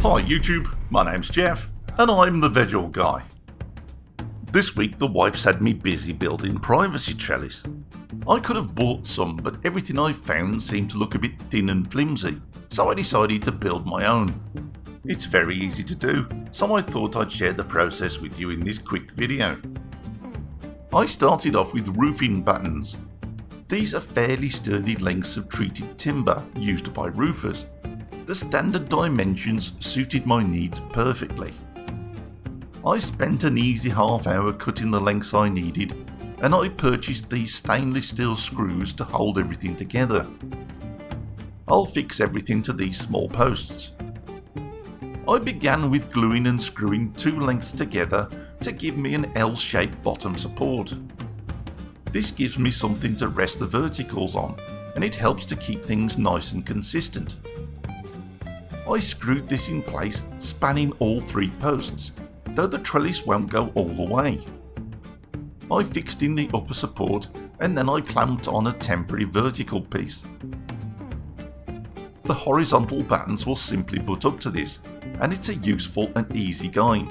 Hi YouTube, my name's Jeff, and I'm the Veg Guy. This week the wife's had me busy building privacy trellis. I could have bought some, but everything I found seemed to look a bit thin and flimsy, so I decided to build my own. It's very easy to do, so I thought I'd share the process with you in this quick video. I started off with roofing battens. These are fairly sturdy lengths of treated timber used by roofers. The standard dimensions suited my needs perfectly. I spent an easy half hour cutting the lengths I needed, and I purchased these stainless steel screws to hold everything together. I'll fix everything to these small posts. I began with gluing and screwing two lengths together to give me an L-shaped bottom support. This gives me something to rest the verticals on, and it helps to keep things nice and consistent. I screwed this in place, spanning all three posts, though the trellis won't go all the way. I fixed in the upper support, and then I clamped on a temporary vertical piece. The horizontal battens will simply butt up to this, and it's a useful and easy guide.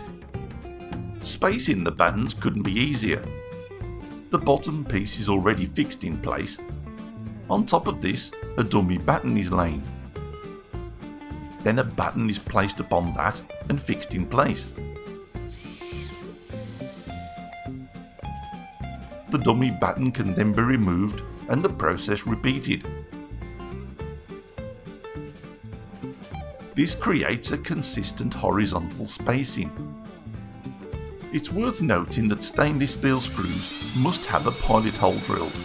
Spacing the battens couldn't be easier. The bottom piece is already fixed in place. On top of this, a dummy batten is laid. Then a batten is placed upon that and fixed in place. The dummy batten can then be removed and the process repeated. This creates a consistent horizontal spacing. It's worth noting that stainless steel screws must have a pilot hole drilled.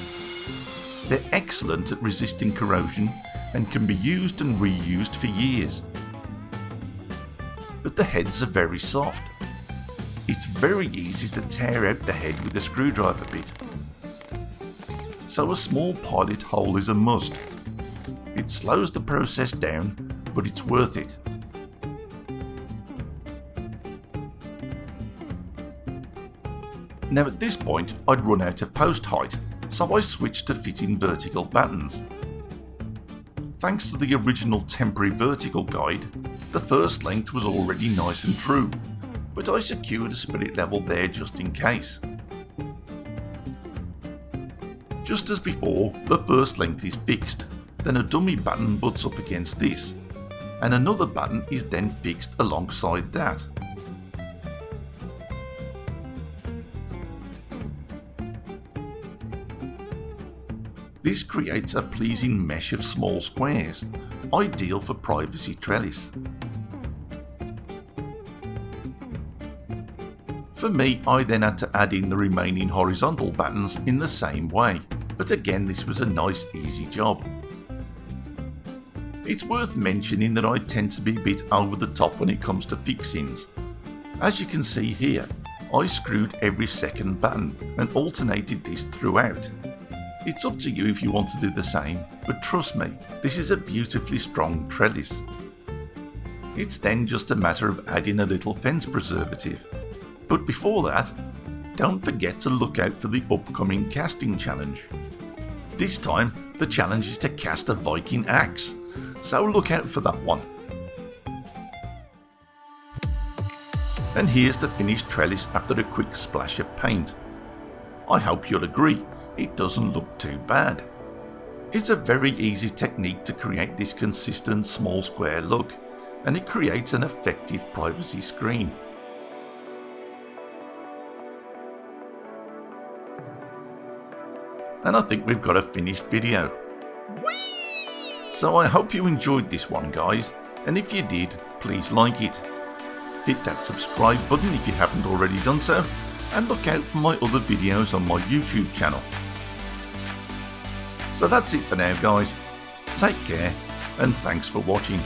They're excellent at resisting corrosion and can be used and reused for years. But the heads are very soft. It's very easy to tear out the head with a screwdriver bit. So a small pilot hole is a must. It slows the process down, but it's worth it. Now at this point I'd run out of post height, so I switched to fitting vertical battens. Thanks to the original temporary vertical guide, the first length was already nice and true, but I secured a spirit level there just in case. Just as before, the first length is fixed, then a dummy batten butts up against this, and another batten is then fixed alongside that. This creates a pleasing mesh of small squares, ideal for privacy trellis. For me, I then had to add in the remaining horizontal battens in the same way, but again this was a nice easy job. It's worth mentioning that I tend to be a bit over the top when it comes to fixings. As you can see here, I screwed every second batten and alternated this throughout. It's up to you if you want to do the same, but trust me, this is a beautifully strong trellis. It's then just a matter of adding a little fence preservative. But before that, don't forget to look out for the upcoming casting challenge. This time, the challenge is to cast a Viking axe, so look out for that one. And here's the finished trellis after a quick splash of paint. I hope you'll agree, it doesn't look too bad. It's a very easy technique to create this consistent small square look, and it creates an effective privacy screen. And I think we've got a finished video. So I hope you enjoyed this one, guys, and if you did, please like it. Hit that subscribe button if you haven't already done so, and look out for my other videos on my YouTube channel. So that's it for now, guys. Take care, and thanks for watching.